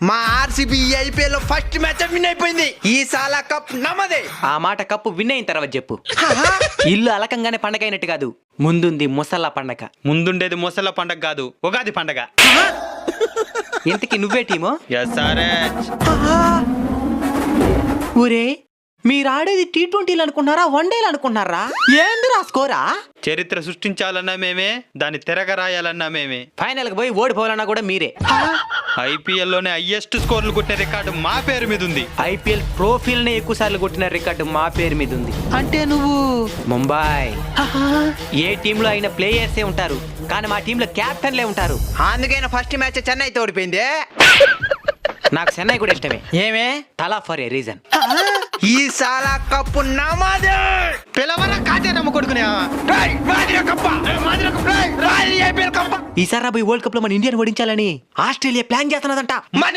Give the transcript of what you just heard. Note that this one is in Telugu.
మా RCB IPL first match win అయిపోయింది. ఈ సాలా కప్ నమ్మదే. ఆ మాట కప్పు విన్ అయిన తర్వాత చెప్పు. ఇల్లు అలకంగానే పండగ అయినట్టు కాదు, ముందుంది ముసల్లా పండగ. ముందుండేది ముసళ్ళ పండగ కాదు, ఉగాది పండగ. ఇంతకి నువ్వే టీమో? ఎస్ఆర్హెచ్. ఊరే, మీరు ఆడేది T20 అనుకున్నారా, వన్డేలు అనుకున్నారా? ఏందిరా స్కోరా? చరిత్ర సృష్టించాలన్నా మేమే, దాన్ని తిరగరాయాలన్నా మేమే. ఫైనల్ కి పోయి ఓడిపోవాలన్నా కూడా మీరే. ఐపీఎల్ లోనే హైయెస్ట్ స్కోర్లు కొట్టిన రికార్డు మా పేరు మీద ఉంది. ఐపీఎల్ ట్రోఫీల్ నే ఎక్కువ సార్లు కొట్టిన రికార్డు మా పేరు మీద ఉంది. అంటే నువ్వు ముంబై. ఏ టీమ్ లో అయిన ప్లేయర్సే ఉంటారు, కానీ మా టీంలో క్యాప్టెన్లే ఉంటారు. అందుకైనా ఫస్ట్ మ్యాచ్ చెన్నై ఓడిపోయింది. నాకు చెన్నై కూడా ఇష్టమే. ఏమే? తలా ఫర్ ఏ రీజన్. ఈ సాలా కప్పు నమ్మదే. పిలవన కాదే నమ్మ కొడుకునే. ఈసారి రాబోయే వరల్డ్ కప్ లో మన ఇండియాని ఓడించాలని ఆస్ట్రేలియా ప్లాన్ చేస్తున్నదంట. మన